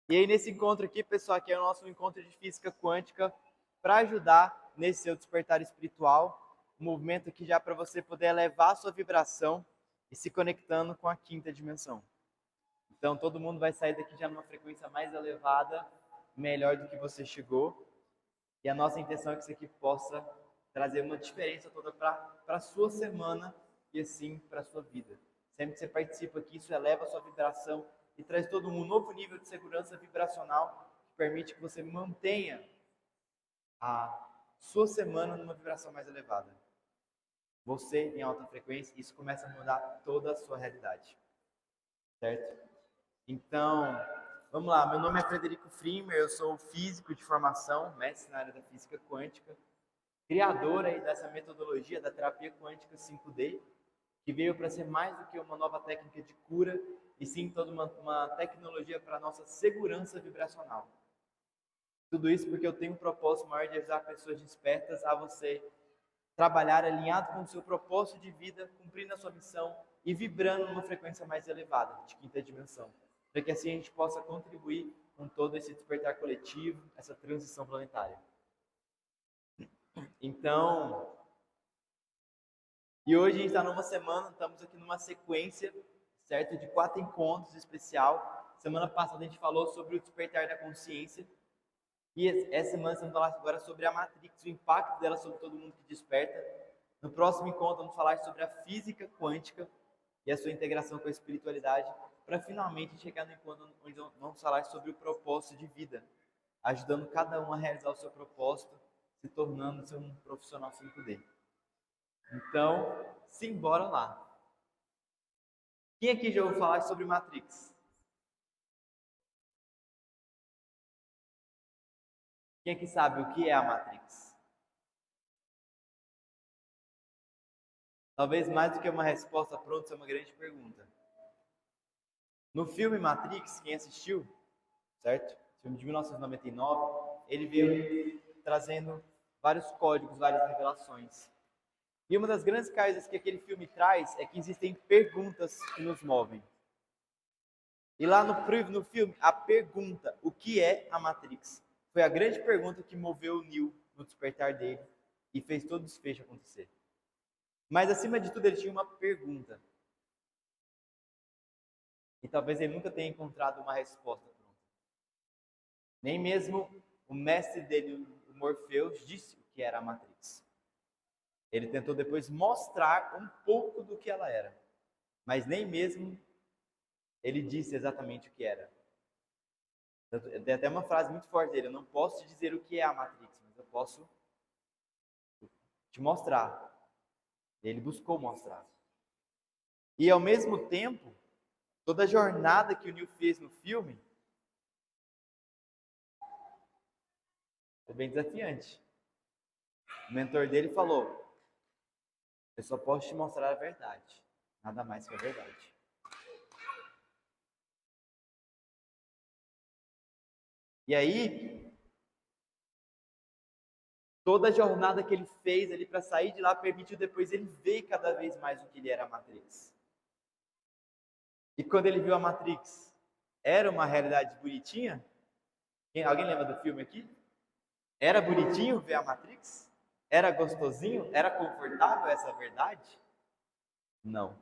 E aí, nesse encontro aqui, pessoal, aqui é o nosso encontro de física quântica para ajudar nesse seu despertar espiritual. Um movimento aqui já para você poder elevar a sua vibração e se conectando com a quinta dimensão. Então, todo mundo vai sair daqui já numa frequência mais elevada, melhor do que você chegou. E a nossa intenção é que isso aqui possa trazer uma diferença toda para a sua semana e assim para a sua vida. Sempre que você participa aqui, isso eleva a sua vibração e traz todo um novo nível de segurança vibracional que permite que você mantenha a sua semana numa vibração mais elevada. Você em alta frequência, isso começa a mudar toda a sua realidade. Certo? Então, vamos lá. Meu nome é Frederico Frimer, eu sou físico de formação, mestre na área da física quântica, criador aí dessa metodologia da terapia quântica 5D, que veio para ser mais do que uma nova técnica de cura, e sim toda uma tecnologia para a nossa segurança vibracional. Tudo isso porque eu tenho um propósito maior de ajudar pessoas despertas a você trabalhar alinhado com o seu propósito de vida, cumprindo a sua missão e vibrando numa frequência mais elevada, de quinta dimensão, para que assim a gente possa contribuir com todo esse despertar coletivo, essa transição planetária. Então, e hoje a gente está numa semana, estamos aqui numa sequência, certo, de 4 encontros especial. Semana passada a gente falou sobre o despertar da consciência, e essa semana estamos falando agora sobre a Matrix, o impacto dela sobre todo mundo que desperta. No próximo encontro vamos falar sobre a física quântica e a sua integração com a espiritualidade, para finalmente chegar no encontro onde vamos falar sobre o propósito de vida, ajudando cada um a realizar o seu propósito, se tornando um profissional 5D. Então, simbora lá. Quem aqui já ouviu falar sobre Matrix? Quem aqui sabe o que é a Matrix? Talvez mais do que uma resposta pronta, isso é uma grande pergunta. No filme Matrix, quem assistiu, certo? Filme de 1999, ele veio trazendo vários códigos, várias revelações. E uma das grandes coisas que aquele filme traz é que existem perguntas que nos movem. E lá no filme, a pergunta, o que é a Matrix? Foi a grande pergunta que moveu o Neo no despertar dele e fez todo o desfecho acontecer. Mas acima de tudo, ele tinha uma pergunta. E talvez ele nunca tenha encontrado uma resposta pronta. Nem mesmo o mestre dele, o Morpheus, disse o que era a Matrix. Ele tentou depois mostrar um pouco do que ela era. Mas nem mesmo ele disse exatamente o que era. Tem até uma frase muito forte dele: eu não posso te dizer o que é a Matrix, mas eu posso te mostrar. Ele buscou mostrar. E ao mesmo tempo, toda a jornada que o Neo fez no filme foi bem desafiante. O mentor dele falou: eu só posso te mostrar a verdade, nada mais que a verdade. E aí, toda a jornada que ele fez ali para sair de lá permitiu depois ele ver cada vez mais o que ele era a Matrix. E quando ele viu a Matrix, era uma realidade bonitinha? Alguém lembra do filme aqui? Era bonitinho ver a Matrix? Era gostosinho? Era confortável essa verdade? Não.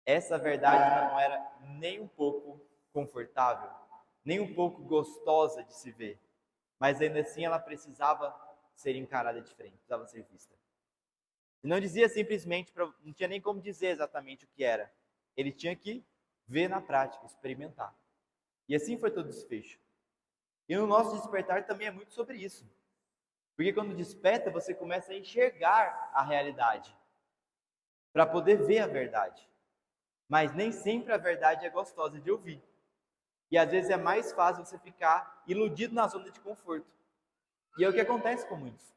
Essa verdade não era nem um pouco confortável, nem um pouco gostosa de se ver. Mas ainda assim ela precisava ser encarada diferente, precisava ser vista. E não dizia simplesmente, não tinha nem como dizer exatamente o que era. Ele tinha que ver na prática, experimentar. E assim foi todo o desfecho. E no nosso despertar também é muito sobre isso. Porque quando desperta, você começa a enxergar a realidade, para poder ver a verdade. Mas nem sempre a verdade é gostosa de ouvir. E às vezes é mais fácil você ficar iludido na zona de conforto. E é o que acontece com muitos.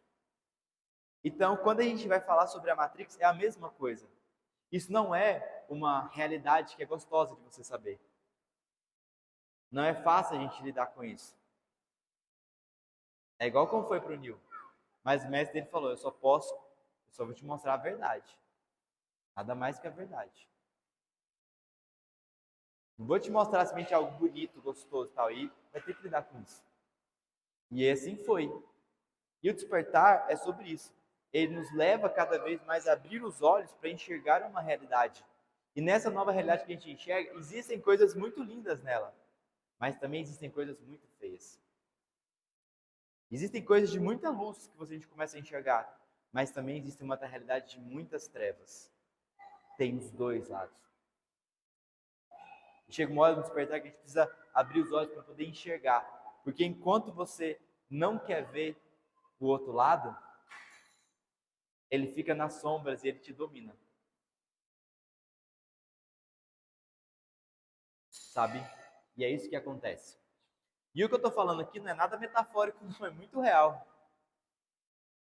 Então, quando a gente vai falar sobre a Matrix, é a mesma coisa. Isso não é uma realidade que é gostosa de você saber. Não é fácil a gente lidar com isso. É igual como foi para o Neo. Mas o mestre dele falou: eu só vou te mostrar a verdade. Nada mais que a verdade. Não vou te mostrar simplesmente algo bonito, gostoso e tal, e vai ter que lidar com isso. E assim foi. E o despertar é sobre isso. Ele nos leva cada vez mais a abrir os olhos para enxergar uma realidade. E nessa nova realidade que a gente enxerga, existem coisas muito lindas nela, mas também existem coisas muito feias. Existem coisas de muita luz que a gente começa a enxergar, mas também existe uma realidade de muitas trevas. Tem os dois lados. E chega uma hora do despertar que a gente precisa abrir os olhos para poder enxergar. Porque enquanto você não quer ver o outro lado, ele fica nas sombras e ele te domina. Sabe? E é isso que acontece. E o que eu estou falando aqui não é nada metafórico, não, é muito real.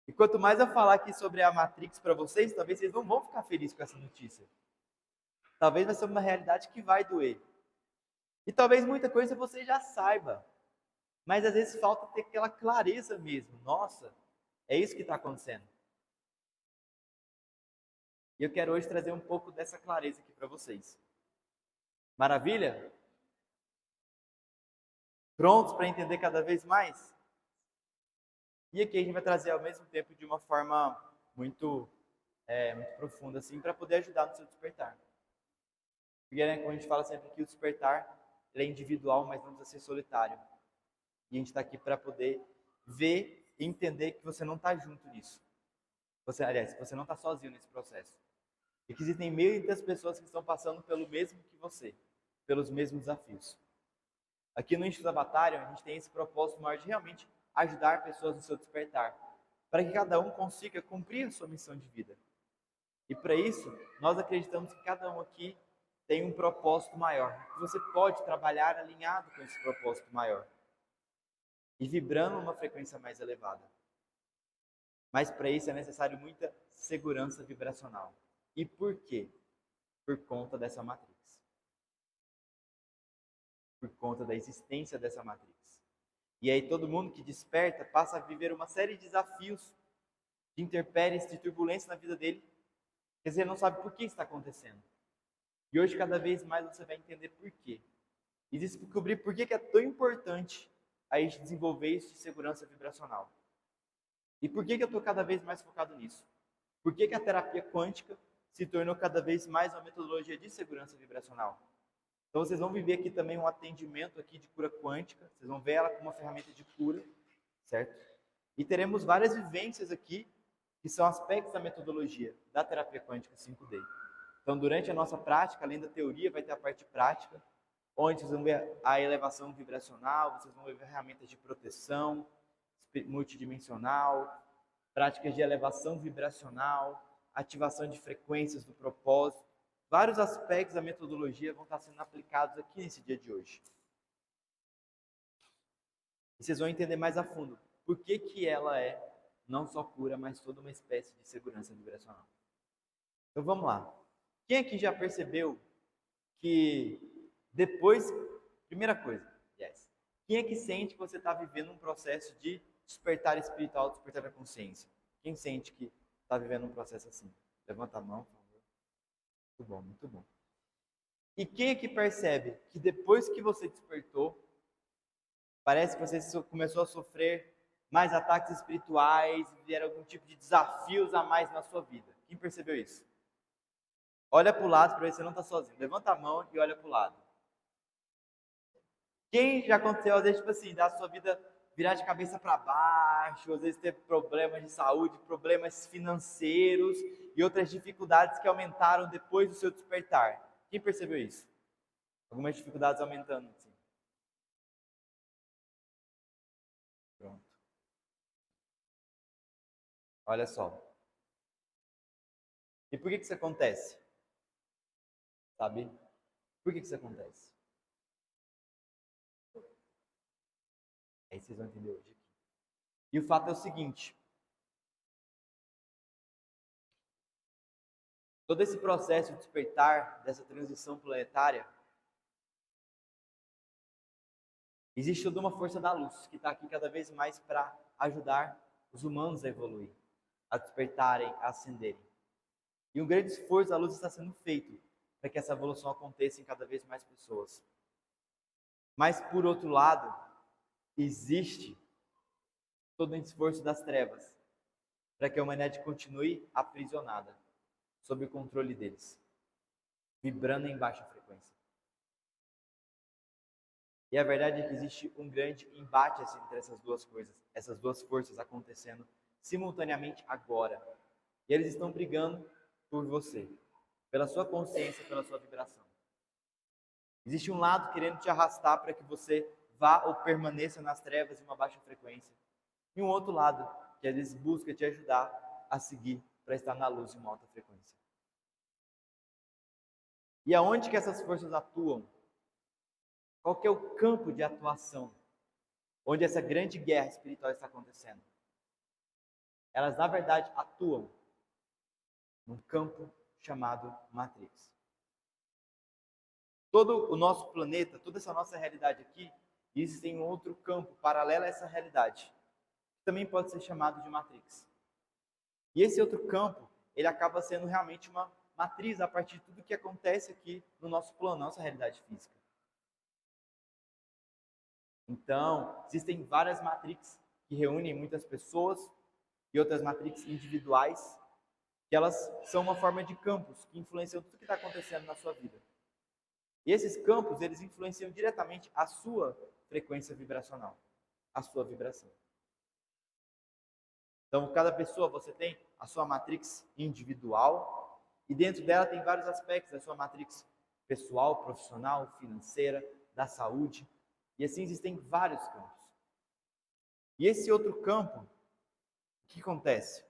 E quanto mais eu falar aqui sobre a Matrix para vocês, talvez vocês não vão ficar felizes com essa notícia. Talvez vai ser uma realidade que vai doer. E talvez muita coisa você já saiba. Mas às vezes falta ter aquela clareza mesmo. Nossa, é isso que está acontecendo. E eu quero hoje trazer um pouco dessa clareza aqui para vocês. Maravilha? Prontos para entender cada vez mais? E aqui a gente vai trazer ao mesmo tempo de uma forma muito, muito profunda, assim, para poder ajudar no seu despertar. Porque, né, como a gente fala sempre aqui, o despertar ele é individual, mas não precisa ser solitário. E a gente está aqui para poder ver e entender que você não está junto nisso. Aliás, você não está sozinho nesse processo. E que existem muitas pessoas que estão passando pelo mesmo que você, pelos mesmos desafios. Aqui no Instituto Avatar, a gente tem esse propósito maior de realmente ajudar pessoas no seu despertar, para que cada um consiga cumprir a sua missão de vida. E para isso, nós acreditamos que cada um aqui tem um propósito maior, que você pode trabalhar alinhado com esse propósito maior e vibrando uma frequência mais elevada. Mas para isso é necessário muita segurança vibracional. E por quê? Por conta dessa matriz. Por conta da existência dessa matriz. E aí todo mundo que desperta passa a viver uma série de desafios, de intempéries, de turbulência na vida dele. Quer dizer, ele não sabe por que está acontecendo. E hoje cada vez mais você vai entender por quê. E descobrir por que é tão importante a gente desenvolver isso de segurança vibracional. E por que eu estou cada vez mais focado nisso? Por que a terapia quântica se tornou cada vez mais uma metodologia de segurança vibracional? Então vocês vão viver aqui também um atendimento aqui de cura quântica, vocês vão ver ela como uma ferramenta de cura, certo? E teremos várias vivências aqui que são aspectos da metodologia da terapia quântica 5D. Então durante a nossa prática, além da teoria, vai ter a parte prática, onde vocês vão ver a elevação vibracional, vocês vão ver ferramentas de proteção multidimensional, práticas de elevação vibracional, ativação de frequências do propósito. Vários aspectos da metodologia vão estar sendo aplicados aqui nesse dia de hoje. E vocês vão entender mais a fundo por que ela é não só cura, mas toda uma espécie de segurança vibracional. Então vamos lá. Quem aqui já percebeu que depois, primeira coisa, quem é que sente que você está vivendo um processo de despertar espiritual, despertar da consciência? Quem sente que está vivendo um processo assim? Levanta a mão, por favor. Muito bom, muito bom. E quem é que percebe que depois que você despertou, parece que você começou a sofrer mais ataques espirituais, vieram algum tipo de desafios a mais na sua vida? Quem percebeu isso? Olha para o lado para ver se você não está sozinho. Levanta a mão e olha para o lado. Quem já aconteceu, às vezes, tipo assim, da sua vida virar de cabeça para baixo, às vezes ter problemas de saúde, problemas financeiros e outras dificuldades que aumentaram depois do seu despertar? Quem percebeu isso? Algumas dificuldades aumentando, sim. Pronto. Olha só. E por que isso acontece? Sabe? Por que isso acontece? Aí vocês vão entender hoje. E o fato é o seguinte. Todo esse processo de despertar, dessa transição planetária, existe toda uma força da luz que está aqui cada vez mais para ajudar os humanos a evoluir, a despertarem, a ascenderem. E um grande esforço da luz está sendo feito para que essa evolução aconteça em cada vez mais pessoas. Mas, por outro lado, existe todo um esforço das trevas para que a humanidade continue aprisionada, sob o controle deles, vibrando em baixa frequência. E a verdade é que existe um grande embate entre essas duas coisas, essas duas forças acontecendo simultaneamente agora. E eles estão brigando por você, pela sua consciência, pela sua vibração. Existe um lado querendo te arrastar para que você vá ou permaneça nas trevas em uma baixa frequência. E um outro lado que às vezes busca te ajudar a seguir para estar na luz em uma alta frequência. E aonde que essas forças atuam? Qual que é o campo de atuação onde essa grande guerra espiritual está acontecendo? Elas, na verdade, atuam num campo chamado Matrix. Todo o nosso planeta, toda essa nossa realidade aqui, existe um outro campo paralelo a essa realidade, que também pode ser chamado de Matrix. E esse outro campo, ele acaba sendo realmente uma matriz a partir de tudo que acontece aqui no nosso plano, nossa realidade física. Então, existem várias matrix que reúnem muitas pessoas e outras matrix individuais, que elas são uma forma de campos que influenciam tudo que está acontecendo na sua vida. E esses campos, eles influenciam diretamente a sua frequência vibracional, a sua vibração. Então, cada pessoa, você tem a sua matrix individual, e dentro dela tem vários aspectos da sua matrix pessoal, profissional, financeira, da saúde, e assim existem vários campos. E esse outro campo, o que acontece?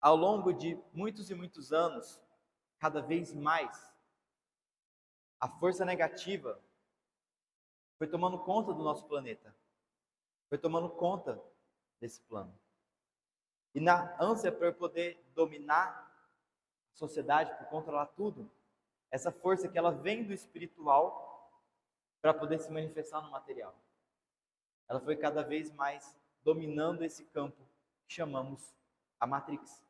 Ao longo de muitos e muitos anos, cada vez mais, a força negativa foi tomando conta do nosso planeta, foi tomando conta desse plano. E na ânsia por poder dominar a sociedade, por controlar tudo, essa força que ela vem do espiritual para poder se manifestar no material. Ela foi cada vez mais dominando esse campo que chamamos a Matrix.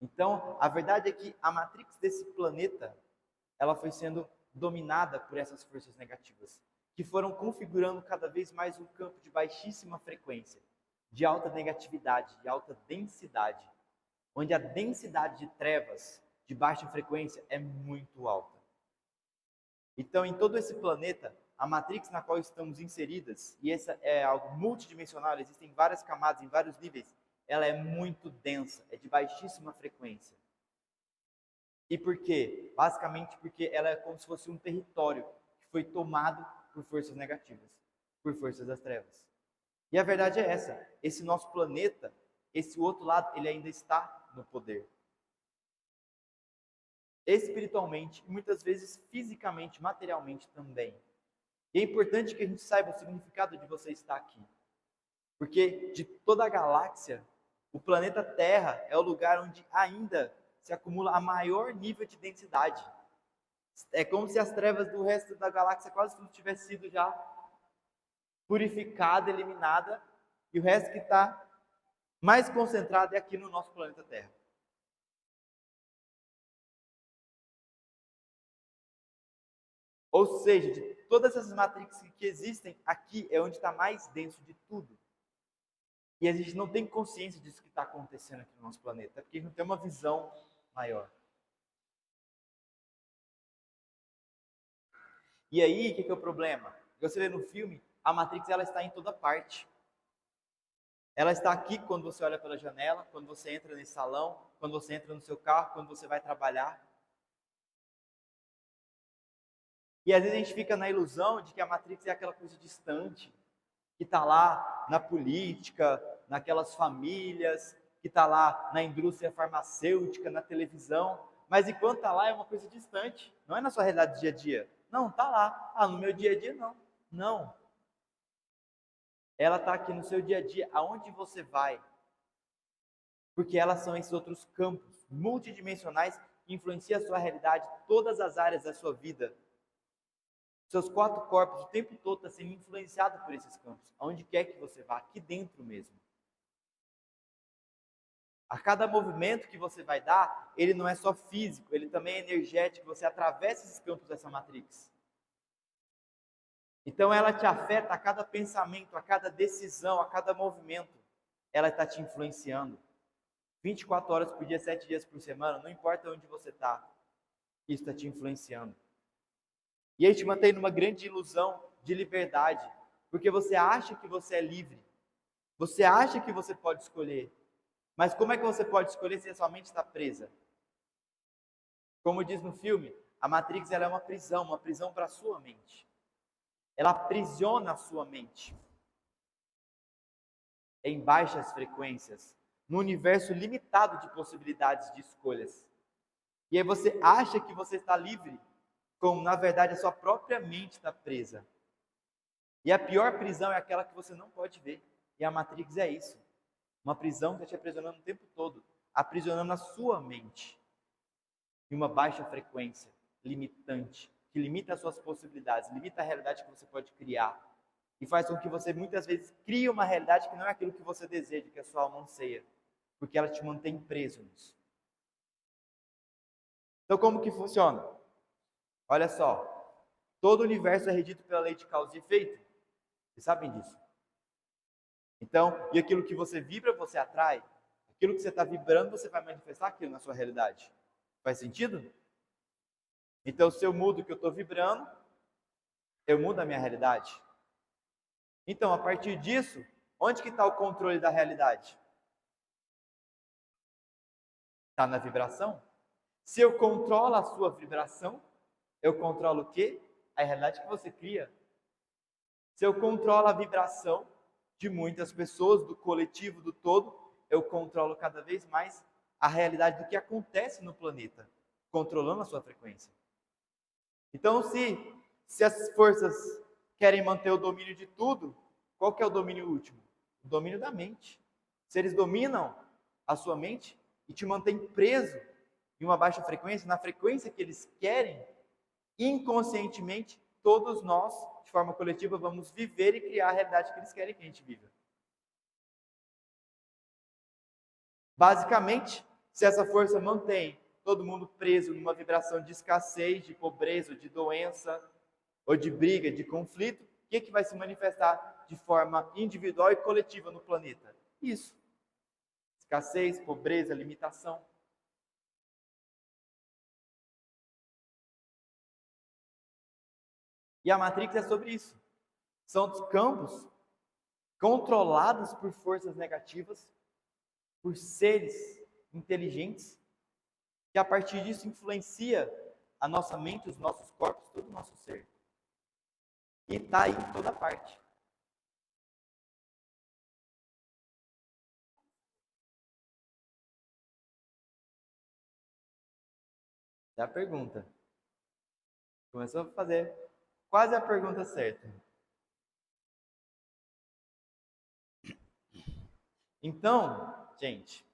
Então, a verdade é que a Matrix desse planeta, ela foi sendo dominada por essas forças negativas, que foram configurando cada vez mais um campo de baixíssima frequência, de alta negatividade, de alta densidade, onde a densidade de trevas de baixa frequência é muito alta. Então, em todo esse planeta, a matrix na qual estamos inseridas, e essa é algo multidimensional, existem várias camadas em vários níveis, ela é muito densa, é de baixíssima frequência. E por quê? Basicamente porque ela é como se fosse um território que foi tomado por forças negativas, por forças das trevas. E a verdade é essa, esse nosso planeta, esse outro lado, ele ainda está no poder. Espiritualmente e muitas vezes fisicamente, materialmente também. E é importante que a gente saiba o significado de você estar aqui. Porque de toda a galáxia, o planeta Terra é o lugar onde ainda se acumula a maior nível de densidade. É como se as trevas do resto da galáxia quase tudo tivesse sido já purificada, eliminada, e o resto que está mais concentrado é aqui no nosso planeta Terra. Ou seja, de todas essas matrix que existem, aqui é onde está mais denso de tudo. E a gente não tem consciência disso que está acontecendo aqui no nosso planeta, porque a gente não tem uma visão maior. E aí, o que é o problema? Você vê no filme, a Matrix ela está em toda parte. Ela está aqui quando você olha pela janela, quando você entra nesse salão, quando você entra no seu carro, quando você vai trabalhar. E às vezes a gente fica na ilusão de que a Matrix é aquela coisa distante, que está lá na política, naquelas famílias, que está lá na indústria farmacêutica, na televisão, mas enquanto está lá é uma coisa distante, não é na sua realidade do dia a dia. Não, está lá. Ah, no meu dia a dia não. Não. Ela está aqui no seu dia a dia, aonde você vai. Porque elas são esses outros campos multidimensionais que influenciam a sua realidade, todas as áreas da sua vida. Seus 4 corpos o tempo todo está sendo influenciado por esses campos, aonde quer que você vá, aqui dentro mesmo. A cada movimento que você vai dar, ele não é só físico, ele também é energético, você atravessa esses campos dessa matrix. Então ela te afeta a cada pensamento, a cada decisão, a cada movimento. Ela está te influenciando. 24 horas por dia, 7 dias por semana, não importa onde você está, isso está te influenciando. E aí te mantém numa grande ilusão de liberdade, porque você acha que você é livre, você acha que você pode escolher, mas como é que você pode escolher se a sua mente está presa? Como diz no filme, a Matrix ela é uma prisão para a sua mente. Ela aprisiona a sua mente em baixas frequências, num universo limitado de possibilidades de escolhas. E aí você acha que você está livre, como na verdade a sua própria mente está presa. E a pior prisão é aquela que você não pode ver. E a Matrix é isso. Uma prisão que está te aprisionando o tempo todo, aprisionando a sua mente em uma baixa frequência, limitante, que limita as suas possibilidades, limita a realidade que você pode criar. E faz com que você muitas vezes crie uma realidade que não é aquilo que você deseja, que a sua alma anseia, porque ela te mantém preso nisso. Então como que funciona? Olha só, todo o universo é regido pela lei de causa e efeito. Vocês sabem disso? Então, e aquilo que você vibra, você atrai. Aquilo que você está vibrando, você vai manifestar aquilo na sua realidade. Faz sentido? Então, se eu mudo o que eu estou vibrando, eu mudo a minha realidade. Então, a partir disso, onde que está o controle da realidade? Está na vibração. Se eu controlo a sua vibração, eu controlo o quê? A realidade que você cria. Se eu controlo a vibração de muitas pessoas, do coletivo, do todo, eu controlo cada vez mais a realidade do que acontece no planeta, controlando a sua frequência. Então, se as forças querem manter o domínio de tudo, qual que é o domínio último? O domínio da mente. Se eles dominam a sua mente e te mantêm preso em uma baixa frequência, na frequência que eles querem, inconscientemente, todos nós, de forma coletiva, vamos viver e criar a realidade que eles querem que a gente viva. Basicamente, se essa força mantém todo mundo preso numa vibração de escassez, de pobreza, de doença, ou de briga, de conflito, o que vai se manifestar de forma individual e coletiva no planeta? Isso. Escassez, pobreza, limitação. E a Matrix é sobre isso. São os campos controlados por forças negativas, por seres inteligentes, que a partir disso influencia a nossa mente, os nossos corpos, todo o nosso ser. E está aí em toda parte. É a pergunta. Começou a fazer quase a pergunta certa. Então, gente,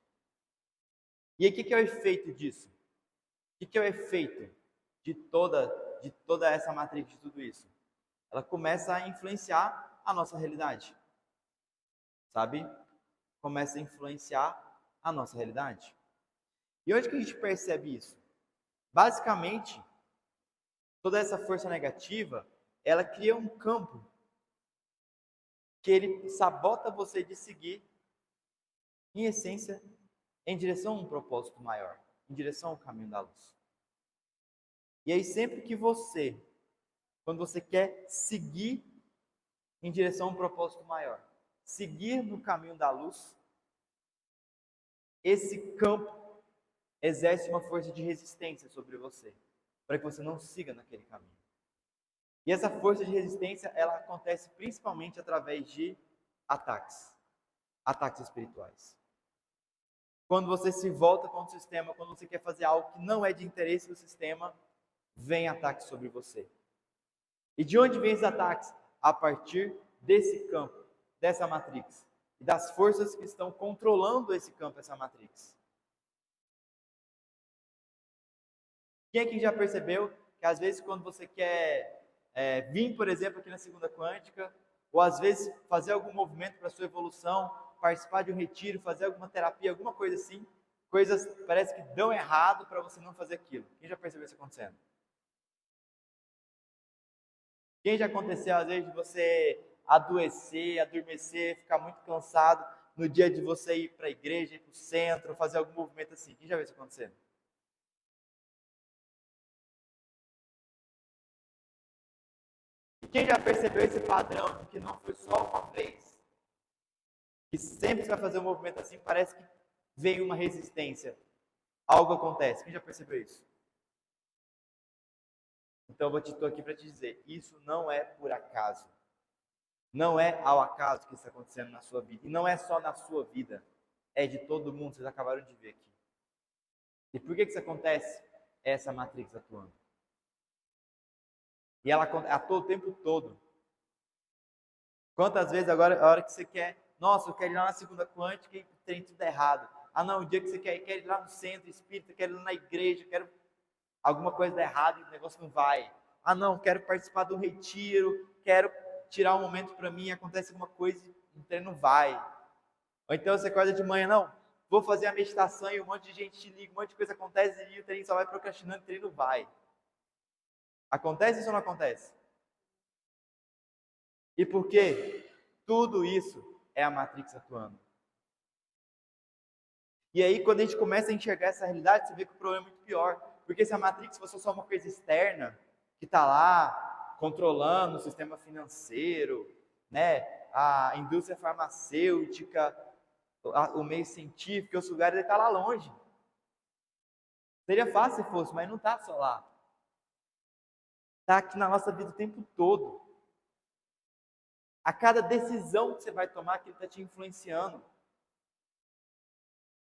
e aí o que é o efeito disso? O que é o efeito de toda essa matrix, de tudo isso? Ela começa a influenciar a nossa realidade. Sabe? Começa a influenciar a nossa realidade. E onde que a gente percebe isso? Basicamente, toda essa força negativa, ela cria um campo que ele sabota você de seguir, em essência, em direção a um propósito maior, em direção ao caminho da luz. E aí sempre que você, quando você quer seguir em direção a um propósito maior, seguir no caminho da luz, esse campo exerce uma força de resistência sobre você, para que você não siga naquele caminho. E essa força de resistência, ela acontece principalmente através de ataques espirituais. Quando você se volta contra o sistema, quando você quer fazer algo que não é de interesse do sistema, vem ataques sobre você. E de onde vem esses ataques? A partir desse campo, dessa matrix, e das forças que estão controlando esse campo, essa matrix. Quem aqui já percebeu que às vezes quando você quer vir, por exemplo, aqui na segunda quântica, ou às vezes fazer algum movimento para a sua evolução, participar de um retiro, fazer alguma terapia, alguma coisa assim, coisas parece que dão errado para você não fazer aquilo. Quem já percebeu isso acontecendo? Quem já aconteceu, às vezes, de você adoecer, adormecer, ficar muito cansado no dia de você ir para a igreja, ir para o centro, fazer algum movimento assim? Quem já viu isso acontecendo? E quem já percebeu esse padrão de que não foi só uma vez? Que sempre que você vai fazer um movimento assim, parece que veio uma resistência. Algo acontece. Quem já percebeu isso? Então eu estou aqui para te dizer, isso não é por acaso. Não é ao acaso que isso está acontecendo na sua vida. E não é só na sua vida. É de todo mundo, vocês acabaram de ver aqui. E por que isso acontece? É essa matrix atuando. E ela atua o tempo todo. Quantas vezes agora, a hora que você quer, nossa, eu quero ir lá na segunda quântica e tem tudo errado. Ah não, o dia que você quer ir lá no centro espírita, quero ir lá na igreja, quero alguma coisa errada e o negócio não vai. Ah não, quero participar de um retiro, quero tirar um momento para mim, acontece alguma coisa e o treino não vai. Ou então você acorda de manhã, não, vou fazer a meditação e um monte de gente te liga, um monte de coisa acontece e o treino só vai procrastinando e o treino não vai. Acontece isso ou não acontece? E por quê? Tudo isso é a Matrix atuando. E aí, quando a gente começa a enxergar essa realidade, você vê que o problema é muito pior. Porque se a Matrix fosse só uma coisa externa, que está lá controlando o sistema financeiro, né, a indústria farmacêutica, o meio científico, os lugares, ele está lá longe. Seria fácil se fosse, mas não está só lá. Está aqui na nossa vida o tempo todo. A cada decisão que você vai tomar, que ele está te influenciando.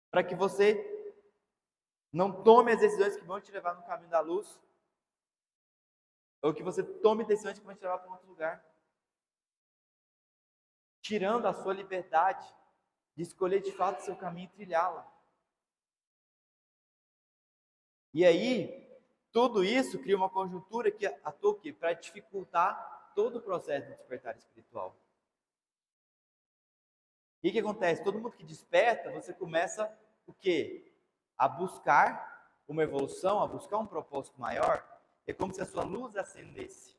Para que você não tome as decisões que vão te levar no caminho da luz, ou que você tome decisões que vão te levar para um outro lugar. Tirando a sua liberdade de escolher de fato o seu caminho e trilhá-la. E aí, tudo isso cria uma conjuntura que atua para dificultar todo o processo de despertar espiritual. E o que acontece? Todo mundo que desperta, você começa o quê? A buscar uma evolução, a buscar um propósito maior. É como se a sua luz acendesse.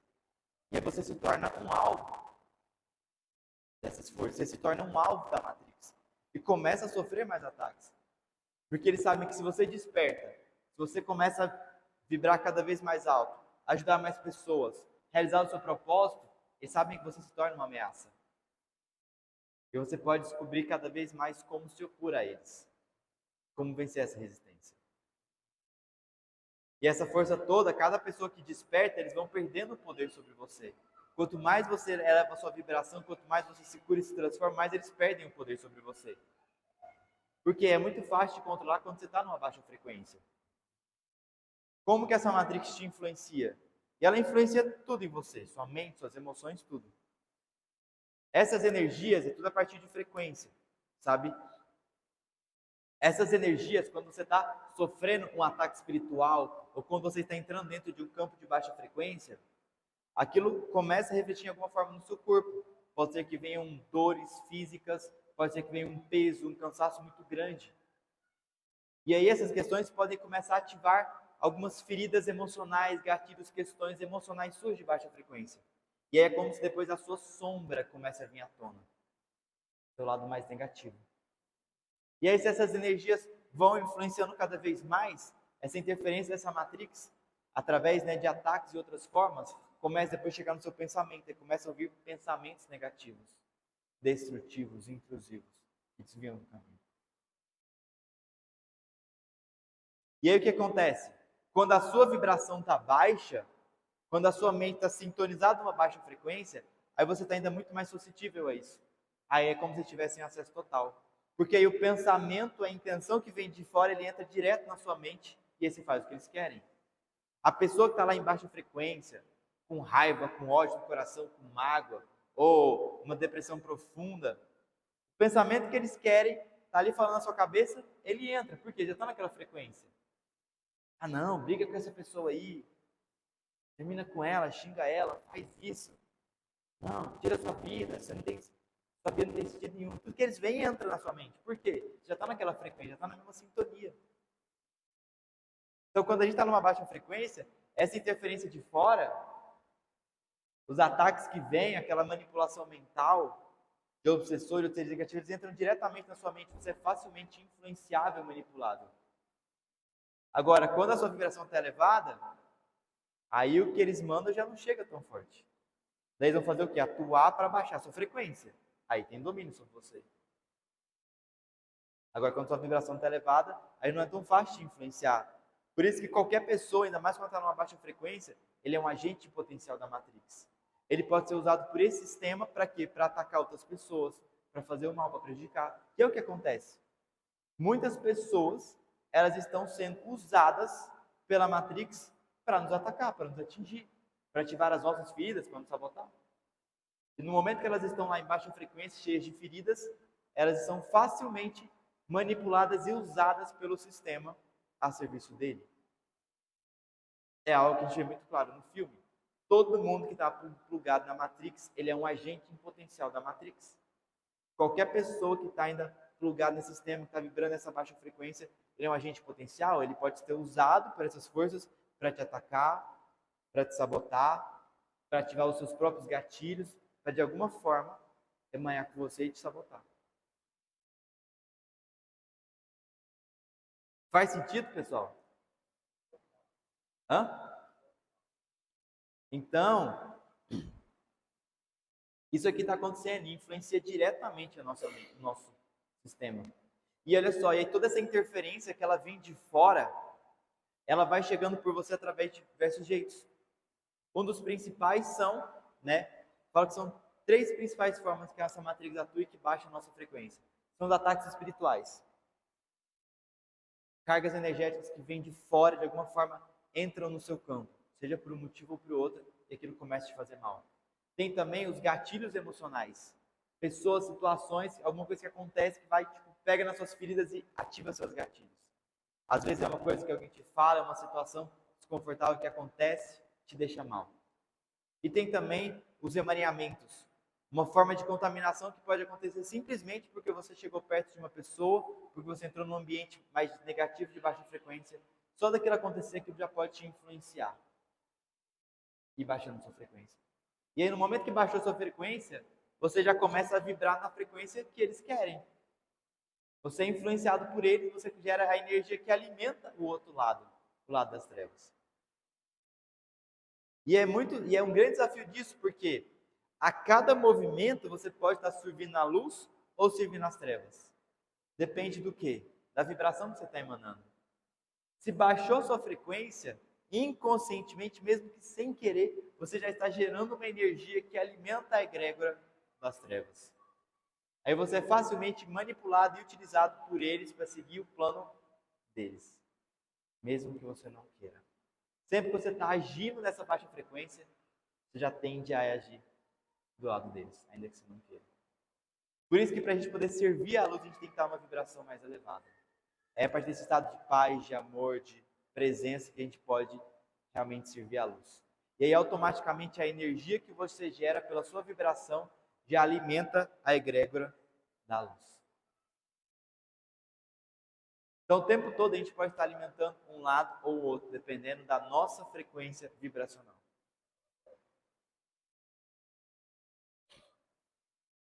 E aí você se torna um alvo dessas forças. Você se torna um alvo da Matrix. E começa a sofrer mais ataques. Porque eles sabem que se você desperta, se você começa a vibrar cada vez mais alto, ajudar mais pessoas, realizar o seu propósito, eles sabem que você se torna uma ameaça. E você pode descobrir cada vez mais como se opor a eles. Como vencer essa resistência. E essa força toda, cada pessoa que desperta, eles vão perdendo o poder sobre você. Quanto mais você eleva a sua vibração, quanto mais você se cura e se transforma, mais eles perdem o poder sobre você. Porque é muito fácil de controlar quando você está numa baixa frequência. Como que essa Matrix te influencia? E ela influencia tudo em você, sua mente, suas emoções, tudo. Essas energias é tudo a partir de frequência, sabe? Essas energias, quando você está sofrendo um ataque espiritual, ou quando você está entrando dentro de um campo de baixa frequência, aquilo começa a refletir de alguma forma no seu corpo. Pode ser que venham dores físicas, pode ser que venha um peso, um cansaço muito grande. E aí essas questões podem começar a ativar algumas feridas emocionais, gatilhos, questões emocionais suas de baixa frequência. E aí é como se depois a sua sombra comece a vir à tona. Seu lado mais negativo. E aí se essas energias vão influenciando cada vez mais, essa interferência dessa matrix, através de ataques e outras formas, começa depois a chegar no seu pensamento, e começa a ouvir pensamentos negativos, destrutivos, intrusivos, que desviam do caminho. E aí o que acontece? Quando a sua vibração está baixa, quando a sua mente está sintonizada numa baixa frequência, aí você está ainda muito mais suscetível a isso. Aí é como se tivesse acesso total. Porque aí o pensamento, a intenção que vem de fora, ele entra direto na sua mente e aí você faz o que eles querem. A pessoa que está lá em baixa frequência, com raiva, com ódio no coração, com mágoa, ou uma depressão profunda, o pensamento que eles querem, está ali falando na sua cabeça, ele entra, porque já está naquela frequência. Ah não, briga com essa pessoa aí, termina com ela, xinga ela, faz isso. Não, tira a sua vida, você não tem Sua vida não tem sentido nenhum. Tudo que eles veem entra na sua mente. Por quê? Você já está naquela frequência, já está na mesma sintonia. Então, quando a gente está numa baixa frequência, essa interferência de fora, os ataques que vêm, aquela manipulação mental, de obsessor e outros negativos, eles entram diretamente na sua mente. Você é facilmente influenciável e manipulável. Agora, quando a sua vibração está elevada, aí o que eles mandam já não chega tão forte. Daí eles vão fazer o quê? Atuar para baixar a sua frequência. Aí tem domínio sobre você. Agora, quando a sua vibração está elevada, aí não é tão fácil de influenciar. Por isso que qualquer pessoa, ainda mais quando está numa baixa frequência, ele é um agente potencial da Matrix. Ele pode ser usado por esse sistema para quê? Para atacar outras pessoas, para fazer o mal, para prejudicar. E é o que acontece. Muitas pessoas, elas estão sendo usadas pela Matrix para nos atacar, para nos atingir, para ativar as nossas feridas, para nos sabotar. E no momento que elas estão lá em baixa frequência, cheias de feridas, elas são facilmente manipuladas e usadas pelo sistema a serviço dele. É algo que a gente vê muito claro no filme. Todo mundo que está plugado na Matrix, ele é um agente em potencial da Matrix. Qualquer pessoa que está ainda plugada nesse sistema, que está vibrando nessa baixa frequência, ele é um agente potencial, ele pode ser usado por essas forças para te atacar, para te sabotar, para ativar os seus próprios gatilhos, para de alguma forma emanhar com você e te sabotar. Faz sentido, pessoal? Hã? Então, isso aqui está acontecendo e influencia diretamente o nosso sistema. E olha só, e aí toda essa interferência que ela vem de fora, ela vai chegando por você através de diversos jeitos. Um dos principais são, falo que são 3 principais formas que essa matrix atua e que baixa a nossa frequência. São os ataques espirituais. Cargas energéticas que vêm de fora, de alguma forma, entram no seu campo, seja por um motivo ou por outro, e aquilo começa a te fazer mal. Tem também os gatilhos emocionais. Pessoas, situações, alguma coisa que acontece que vai, pega nas suas feridas e ativa seus gatilhos. Às vezes é uma coisa que alguém te fala, é uma situação desconfortável que acontece, te deixa mal. E tem também os emaranhamentos. Uma forma de contaminação que pode acontecer simplesmente porque você chegou perto de uma pessoa, porque você entrou num ambiente mais negativo, de baixa frequência. Só daquilo acontecer que já pode te influenciar. E baixando sua frequência. E aí no momento que baixou sua frequência, você já começa a vibrar na frequência que eles querem. Você é influenciado por eles, você gera a energia que alimenta o outro lado, o lado das trevas. E é um grande desafio disso, porque a cada movimento você pode estar servindo na luz ou servindo nas trevas. Depende do quê? Da vibração que você está emanando. Se baixou sua frequência, inconscientemente, mesmo que sem querer, você já está gerando uma energia que alimenta a egrégora das trevas. Aí você é facilmente manipulado e utilizado por eles para seguir o plano deles, mesmo que você não queira. Sempre que você está agindo nessa baixa frequência, você já tende a agir do lado deles, ainda que você não queira. Por isso que para a gente poder servir a luz, a gente tem que estar uma vibração mais elevada. É a partir desse estado de paz, de amor, de presença que a gente pode realmente servir a luz. E aí automaticamente a energia que você gera pela sua vibração já alimenta a egrégora da luz. Então o tempo todo a gente pode estar alimentando um lado ou o outro, dependendo da nossa frequência vibracional.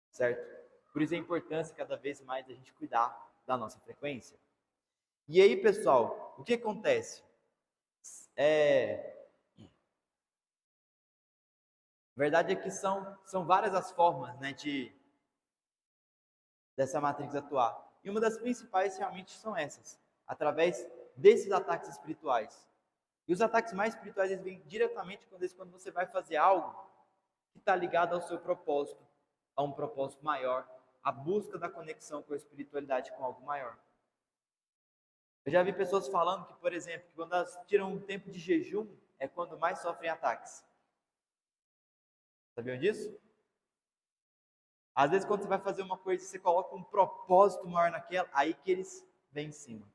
Certo? Por isso a importância cada vez mais da gente cuidar da nossa frequência. E aí, pessoal, o que acontece? A verdade é que são várias as formas, dessa matrix atuar. E uma das principais realmente são essas, através desses ataques espirituais. E os ataques mais espirituais eles vêm diretamente quando você vai fazer algo que está ligado ao seu propósito, a um propósito maior, a busca da conexão com a espiritualidade, com algo maior. Eu já vi pessoas falando que, por exemplo, que quando elas tiram um tempo de jejum, é quando mais sofrem ataques. Sabiam disso? Às vezes, quando você vai fazer uma coisa, você coloca um propósito maior naquela, aí que eles vêm em cima.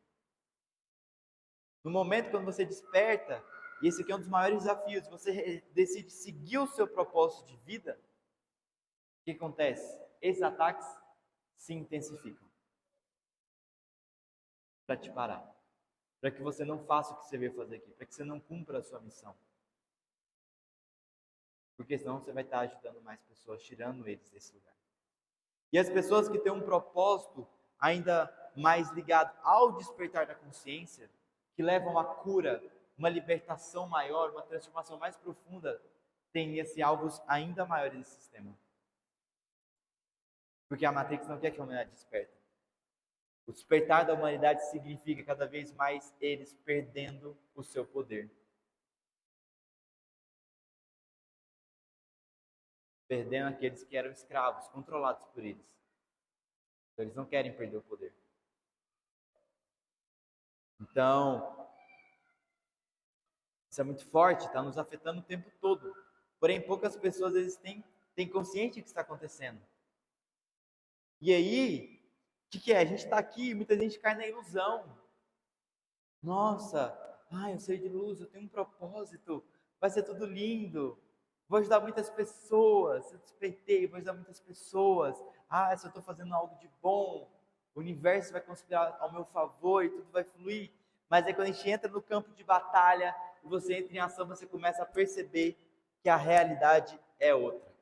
No momento quando você desperta, e esse aqui é um dos maiores desafios, você decide seguir o seu propósito de vida, o que acontece? esses ataques se intensificam para te parar, para que você não faça o que você veio fazer aqui, para que você não cumpra a sua missão. Porque senão você vai estar ajudando mais pessoas, tirando eles desse lugar. E as pessoas que têm um propósito ainda mais ligado ao despertar da consciência, que levam à cura, uma libertação maior, uma transformação mais profunda, têm esse alvos ainda maiores desse sistema. Porque a Matrix não quer que a humanidade desperte. O despertar da humanidade significa cada vez mais eles perdendo o seu poder. Perdendo aqueles que eram escravos, controlados por eles. Então, eles não querem perder o poder. Então, isso é muito forte, está nos afetando o tempo todo. Porém, poucas pessoas às vezes têm consciência do que está acontecendo. E aí, o que é? A gente está aqui, muita gente cai na ilusão. Nossa, eu sei de luz, eu tenho um propósito, vai ser tudo lindo. Vou ajudar muitas pessoas, eu despertei, vou ajudar muitas pessoas. Se eu estou fazendo algo de bom, o universo vai conspirar ao meu favor e tudo vai fluir. Mas aí quando a gente entra no campo de batalha, e você entra em ação, você começa a perceber que a realidade é outra.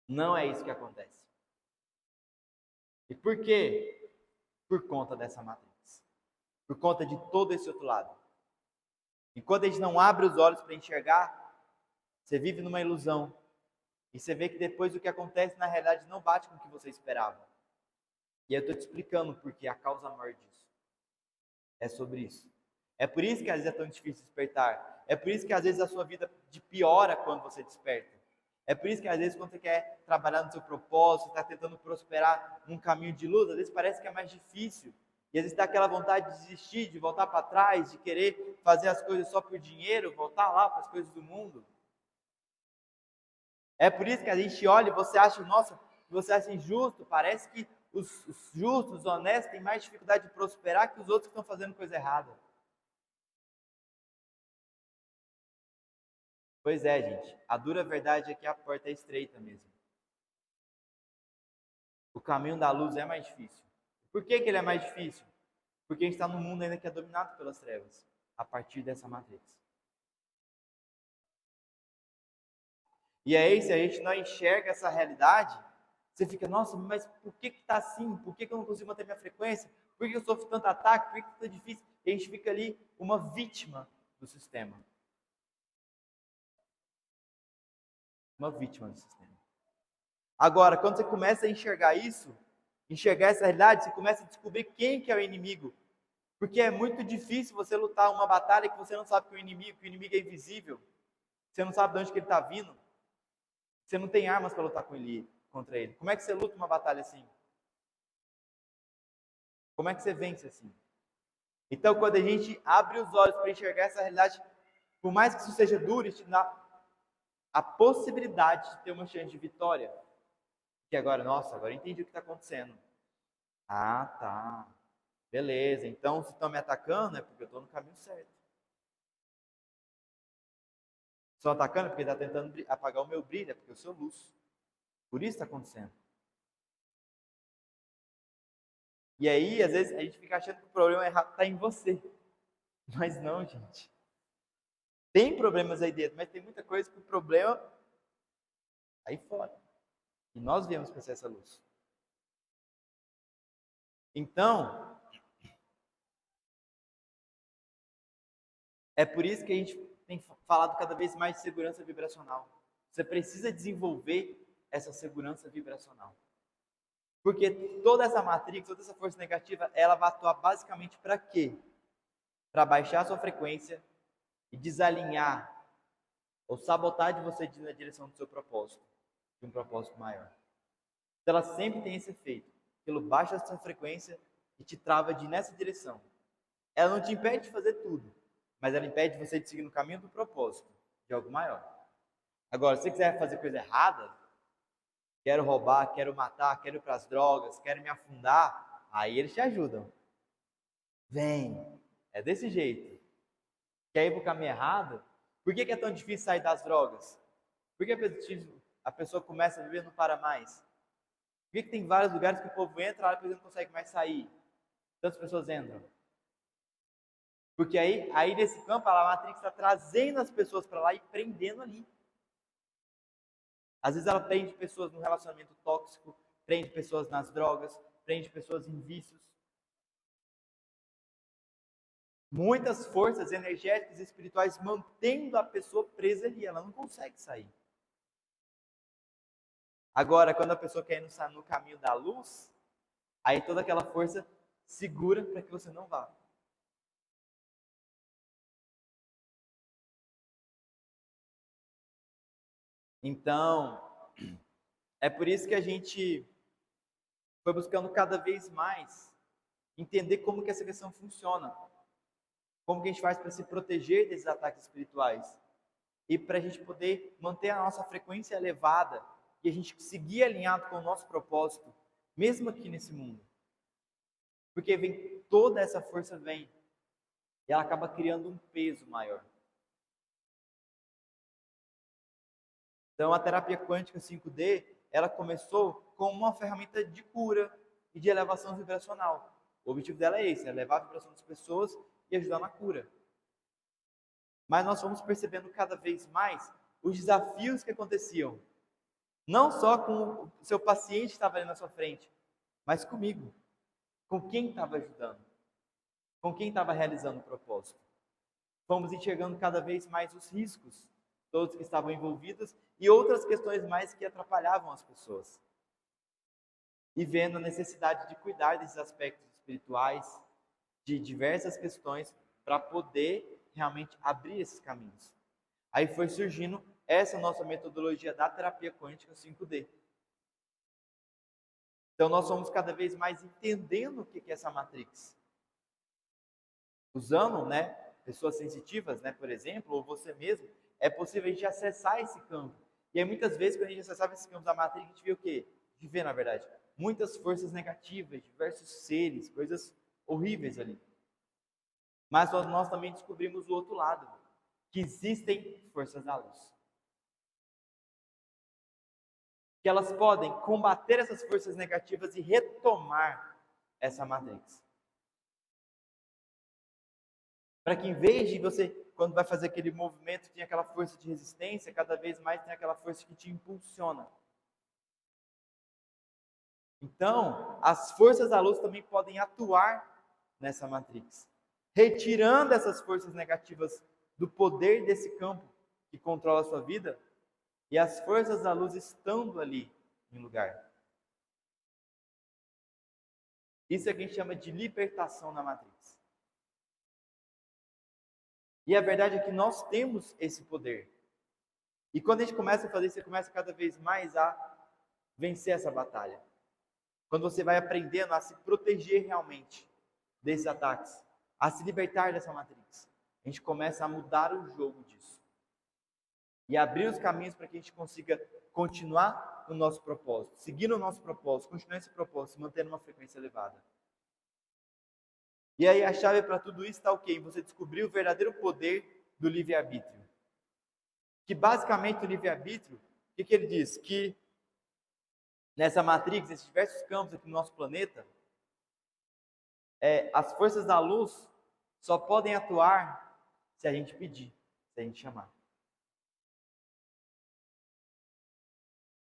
Não é isso que acontece. E por quê? Por conta dessa matriz. Por conta de todo esse outro lado. E quando a gente não abre os olhos para enxergar, você vive numa ilusão. E você vê que depois o que acontece na realidade não bate com o que você esperava. E eu estou te explicando porque a causa maior disso é sobre isso. É por isso que às vezes é tão difícil despertar. É por isso que às vezes a sua vida piora quando você desperta. É por isso que às vezes quando você quer trabalhar no seu propósito, está tentando prosperar num caminho de luz, às vezes parece que é mais difícil. E às vezes dá aquela vontade de desistir, de voltar para trás, de querer fazer as coisas só por dinheiro, voltar lá para as coisas do mundo. É por isso que a gente olha e você acha, nossa, você acha injusto, parece que os justos, os honestos têm mais dificuldade de prosperar que os outros que estão fazendo coisa errada. Pois é, gente, a dura verdade é que a porta é estreita mesmo. O caminho da luz é mais difícil. Por que ele é mais difícil? Porque a gente está num mundo ainda que é dominado pelas trevas, a partir dessa matriz. E aí, se a gente não enxerga essa realidade, você fica, nossa, mas por que está assim? Por que eu não consigo manter minha frequência? Por que eu sofro tanto ataque? Por que está difícil? E a gente fica ali uma vítima do sistema. Uma vítima do sistema. Agora, quando você começa a enxergar isso, enxergar essa realidade, você começa a descobrir quem que é o inimigo. Porque é muito difícil você lutar uma batalha que você não sabe que o inimigo é invisível. Você não sabe de onde que ele está vindo. Você não tem armas para lutar contra ele. Como é que você luta uma batalha assim? Como é que você vence assim? Então, quando a gente abre os olhos para enxergar essa realidade, por mais que isso seja duro, isso te dá a possibilidade de ter uma chance de vitória. Que agora, nossa, agora eu entendi o que está acontecendo. Tá. Beleza, então se estão me atacando é porque eu estou no caminho certo. Estão atacando é porque está tentando apagar o meu brilho, é porque eu sou luz. Por isso está acontecendo. E aí, às vezes, a gente fica achando que o problema errado está em você. Mas não, gente. Tem problemas aí dentro, mas tem muita coisa que o problema aí fora. E nós viemos para ser essa luz. Então, é por isso que a gente tem falado cada vez mais de segurança vibracional. Você precisa desenvolver essa segurança vibracional. Porque toda essa matrix, toda essa força negativa, ela vai atuar basicamente para quê? Para baixar a sua frequência e desalinhar ou sabotar de você na direção do seu propósito, de um propósito maior. Então ela sempre tem esse efeito. Aquilo baixa a sua frequência e te trava de ir nessa direção. Ela não te impede de fazer tudo, mas ela impede você de seguir no caminho do propósito, de algo maior. Agora, se você quiser fazer coisa errada, quero roubar, quero matar, quero ir para as drogas, quero me afundar, aí eles te ajudam. Vem, é desse jeito. Quer ir para o caminho errado? Por que é tão difícil sair das drogas? Por que é a pessoa começa a viver e não para mais? Por que tem vários lugares que o povo entra lá e depois não consegue mais sair? Tantas pessoas entram. Porque aí nesse campo, a Matrix está trazendo as pessoas para lá e prendendo ali. Às vezes ela prende pessoas no relacionamento tóxico, prende pessoas nas drogas, prende pessoas em vícios. Muitas forças energéticas e espirituais mantendo a pessoa presa ali, ela não consegue sair. Agora, quando a pessoa quer ir no caminho da luz, aí toda aquela força segura para que você não vá. Então, é por isso que a gente foi buscando cada vez mais entender como que essa questão funciona. Como que a gente faz para se proteger desses ataques espirituais. E para a gente poder manter a nossa frequência elevada e a gente seguir alinhado com o nosso propósito, mesmo aqui nesse mundo. Porque vem toda essa força vem e ela acaba criando um peso maior. Então a terapia quântica 5D, ela começou como uma ferramenta de cura e de elevação vibracional. O objetivo dela é esse, é elevar a vibração das pessoas e ajudar na cura. Mas nós fomos percebendo cada vez mais os desafios que aconteciam. Não só com o seu paciente que estava ali na sua frente, mas comigo. Com quem estava ajudando. Com quem estava realizando o propósito. Fomos enxergando cada vez mais os riscos, todos que estavam envolvidos, e outras questões mais que atrapalhavam as pessoas. E vendo a necessidade de cuidar desses aspectos espirituais, de diversas questões, para poder realmente abrir esses caminhos. Aí foi surgindo essa nossa metodologia da terapia quântica 5D. Então nós vamos cada vez mais entendendo o que é essa matrix. Usando, pessoas sensitivas, por exemplo, ou você mesmo, é possível a gente acessar esse campo. E aí muitas vezes quando a gente acessava esse campo da matrix, a gente vê o quê? A gente vê, na verdade, muitas forças negativas, diversos seres, coisas horríveis ali. Mas nós também descobrimos o outro lado, que existem forças da luz. Que elas podem combater essas forças negativas e retomar essa matrix. Para que em vez de você, quando vai fazer aquele movimento, tem aquela força de resistência, cada vez mais tem aquela força que te impulsiona. Então, as forças da luz também podem atuar nessa matrix, retirando essas forças negativas do poder desse campo que controla a sua vida, e as forças da luz estando ali em lugar. Isso é o que a gente chama de libertação na matrix. E a verdade é que nós temos esse poder. E quando a gente começa a fazer isso, você começa cada vez mais a vencer essa batalha. Quando você vai aprendendo a se proteger realmente desses ataques, a se libertar dessa matrix, a gente começa a mudar o jogo disso. E abrir os caminhos para que a gente consiga continuar no nosso propósito, seguir o nosso propósito, continuar esse propósito, mantendo uma frequência elevada. E aí a chave para tudo isso está o quê? Você descobrir o verdadeiro poder do livre-arbítrio. Que basicamente o livre-arbítrio, o que ele diz? Que nessa matrix, nesses diversos campos aqui no nosso planeta, as forças da luz só podem atuar se a gente pedir, se a gente chamar.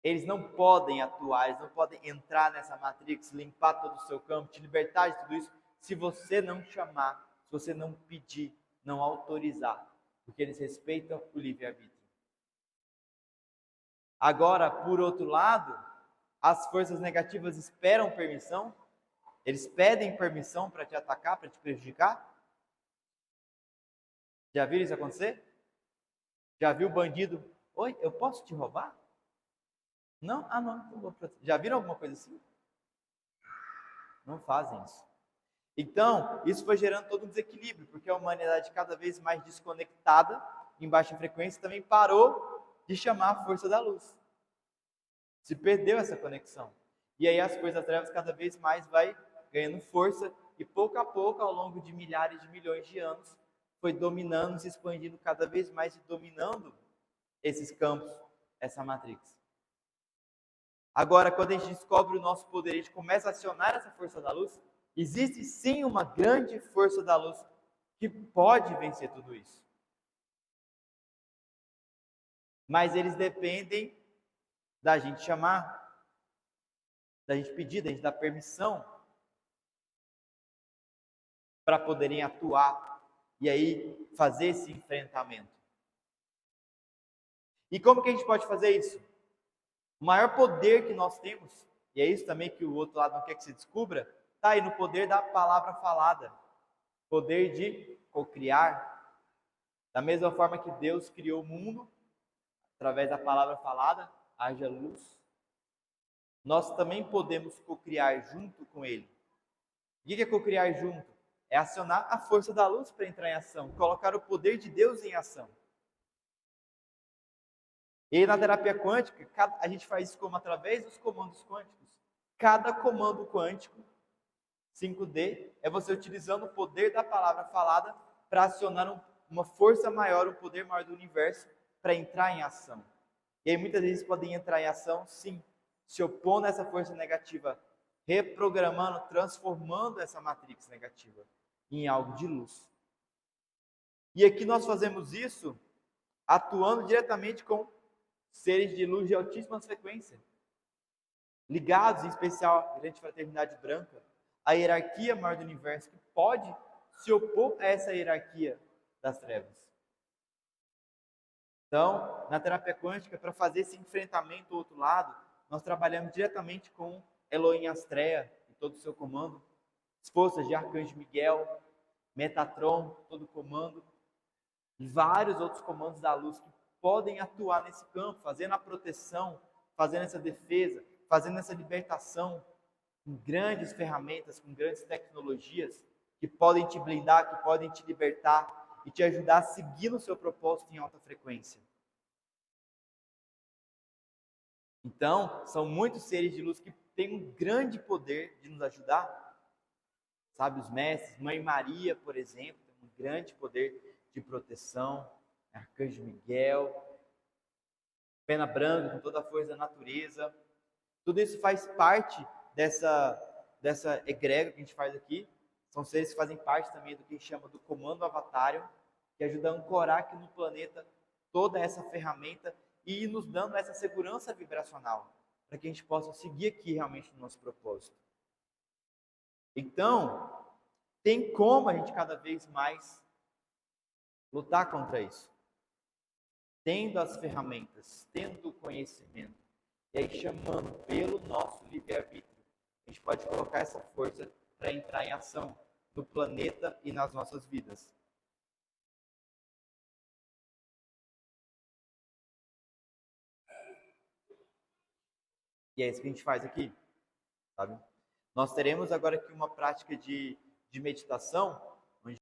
Eles não podem atuar, eles não podem entrar nessa matrix, limpar todo o seu campo, te libertar de tudo isso, se você não chamar, se você não pedir, não autorizar, porque eles respeitam o livre-arbítrio. Agora, por outro lado, as forças negativas esperam permissão, eles pedem permissão para te atacar, para te prejudicar. Já viram isso acontecer? Já viu o bandido? Oi, eu posso te roubar? Não? Ah, não. Já viram alguma coisa assim? Não fazem isso. Então, isso foi gerando todo um desequilíbrio, porque a humanidade cada vez mais desconectada, em baixa frequência, também parou de chamar a força da luz. Se perdeu essa conexão. E aí as coisas das trevas cada vez mais vai ganhando força e pouco a pouco, ao longo de milhares de milhões de anos, foi dominando, se expandindo cada vez mais e dominando esses campos, essa matrix. Agora, quando a gente descobre o nosso poder, a gente começa a acionar essa força da luz, existe sim uma grande força da luz que pode vencer tudo isso. Mas eles dependem da gente chamar, da gente pedir, da gente dar permissão para poderem atuar e aí fazer esse enfrentamento. E como que a gente pode fazer isso? O maior poder que nós temos, e é isso também que o outro lado não quer que se descubra, está aí no poder da palavra falada, poder de cocriar. Da mesma forma que Deus criou o mundo, através da palavra falada, haja luz, nós também podemos cocriar junto com Ele. O que é cocriar junto? É acionar a força da luz para entrar em ação, colocar o poder de Deus em ação. E na terapia quântica, a gente faz isso como através dos comandos quânticos. Cada comando quântico, 5D, é você utilizando o poder da palavra falada para acionar uma força maior, um poder maior do universo para entrar em ação. E aí muitas vezes podem entrar em ação, sim, se opondo a essa força negativa, reprogramando, transformando essa matrix negativa em algo de luz. E aqui nós fazemos isso atuando diretamente com seres de luz de altíssima frequência, ligados em especial à grande fraternidade branca, a hierarquia maior do universo, que pode se opor a essa hierarquia das trevas. Então, na terapia quântica, para fazer esse enfrentamento do outro lado, nós trabalhamos diretamente com Elohim Astrea e todo o seu comando, as forças de Arcanjo Miguel, Metatron, todo o comando, e vários outros comandos da luz que podem atuar nesse campo, fazendo a proteção, fazendo essa defesa, fazendo essa libertação, com grandes ferramentas, com grandes tecnologias, que podem te blindar, que podem te libertar e te ajudar a seguir no seu propósito em alta frequência. Então, são muitos seres de luz que têm um grande poder de nos ajudar. Sabe, os mestres, Mãe Maria, por exemplo, tem um grande poder de proteção, Arcanjo Miguel, Pena Branca, com toda a força da natureza. Tudo isso faz parte dessa egrégora que a gente faz aqui. São seres que fazem parte também do que a gente chama do comando avatário, que ajuda a ancorar aqui no planeta toda essa ferramenta e nos dando essa segurança vibracional, para que a gente possa seguir aqui realmente no nosso propósito. Então, tem como a gente cada vez mais lutar contra isso, tendo as ferramentas, tendo o conhecimento, e aí chamando pelo nosso livre-arbítrio, a gente pode colocar essa força para entrar em ação no planeta e nas nossas vidas. E é isso que a gente faz aqui, sabe? Nós teremos agora aqui uma prática de meditação,